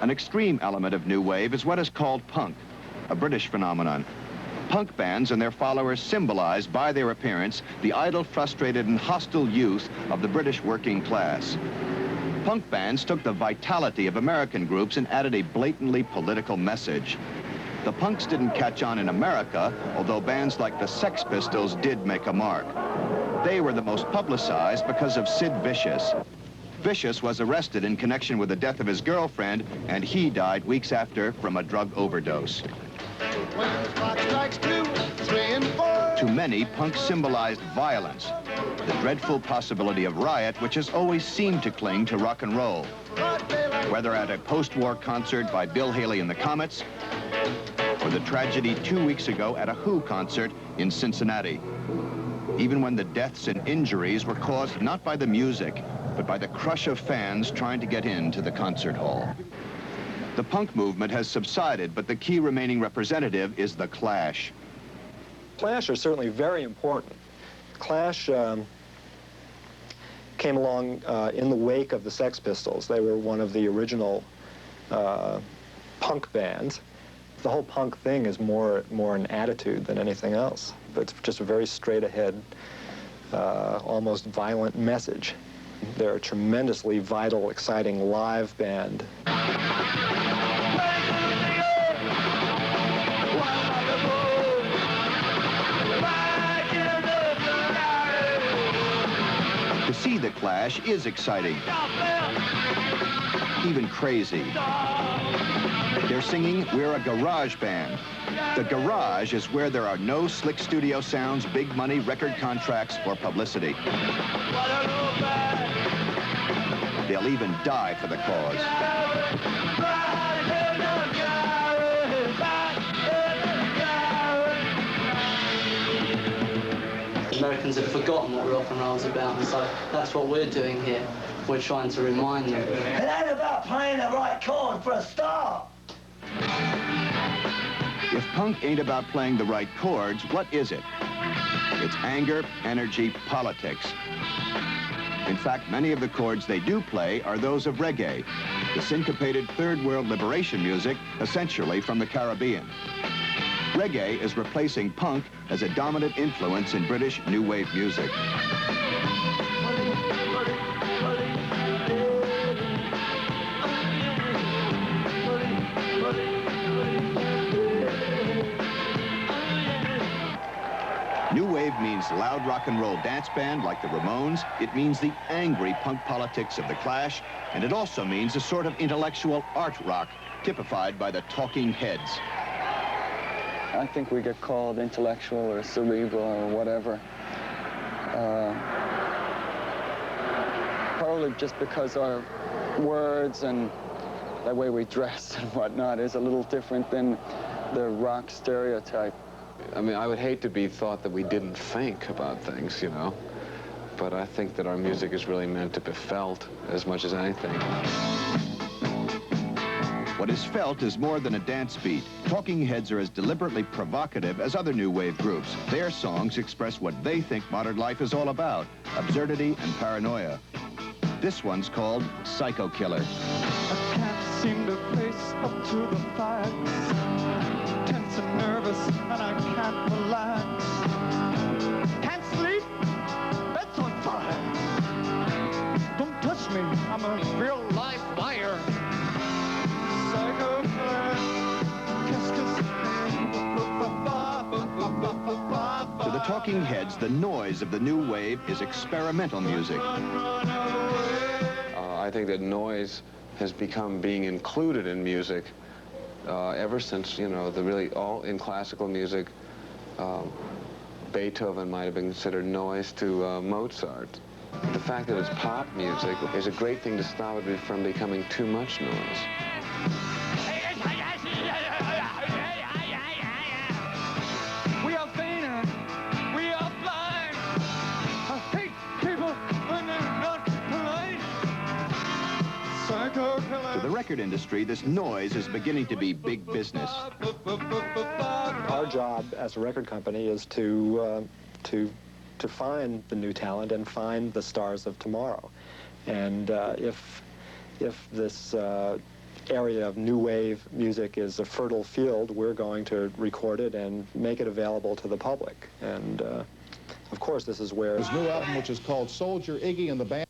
An extreme element of new wave is what is called punk, a British phenomenon. Punk bands and their followers symbolize by their appearance the idle, frustrated, and hostile youth of the British working class. Punk bands took the vitality of American groups and added a blatantly political message. The punks didn't catch on in America, although bands like the Sex Pistols did make a mark. They were the most publicized because of Sid Vicious. Vicious was arrested in connection with the death of his girlfriend, and he died weeks after from a drug overdose. To many, punk symbolized violence, the dreadful possibility of riot which has always seemed to cling to rock and roll. Whether at a post-war concert by Bill Haley and the Comets, or the tragedy 2 weeks ago at a Who concert in Cincinnati. Even when the deaths and injuries were caused not by the music, but by the crush of fans trying to get into the concert hall. The punk movement has subsided, but the key remaining representative is the Clash. Clash are certainly very important. Clash came along in the wake of the Sex Pistols. They were one of the original punk bands. The whole punk thing is more an attitude than anything else. It's just a very straight-ahead, almost violent message. They're a tremendously vital, exciting live band. To see the Clash is exciting, even crazy. They're singing, "We're a garage band." The garage is where there are no slick studio sounds, big money, record contracts, or publicity. They'll even die for the cause. Americans have forgotten what rock and roll's about, and so that's what we're doing here. We're trying to remind them. It ain't about playing the right chord for a start. If punk ain't about playing the right chords, what is it? It's anger, energy, politics. In fact, many of the chords they do play are those of reggae, the syncopated third world liberation music, essentially from the Caribbean. Reggae is replacing punk as a dominant influence in British new wave music. New wave means loud rock and roll dance band like the Ramones. It means the angry punk politics of the Clash, and it also means a sort of intellectual art rock typified by the Talking Heads. I think we get called intellectual or cerebral or whatever. Probably just because our words and the way we dress and whatnot is a little different than the rock stereotype. I mean, I would hate to be thought that we didn't think about things, you know, but I think that our music is really meant to be felt as much as anything. What is felt is more than a dance beat. Talking Heads are as deliberately provocative as other new wave groups. Their songs express what they think modern life is all about, absurdity and paranoia. This one's called Psycho Killer. I can't seem to face up to the facts. Tense and nervous, and I can't relax. Can't sleep, bed's on fire. Don't touch me, I'm a real live wire. Psycho killer. To the Talking Heads, the noise of the new wave is experimental music. I think that noise has become being included in music ever since, you know, all in classical music, Beethoven might have been considered noise to Mozart. The fact that it's pop music is a great thing to stop it from becoming too much noise. We are fainted, we are blind. I hate people when they're not polite. Psycho killer. To the record industry, this noise is beginning to be big business. Our job as a record company is to find the new talent and find the stars of tomorrow. And if this area of new wave music is a fertile field, we're going to record it and make it available to the public. And of course, this is where his new album, which is called Soldier Iggy and the Band.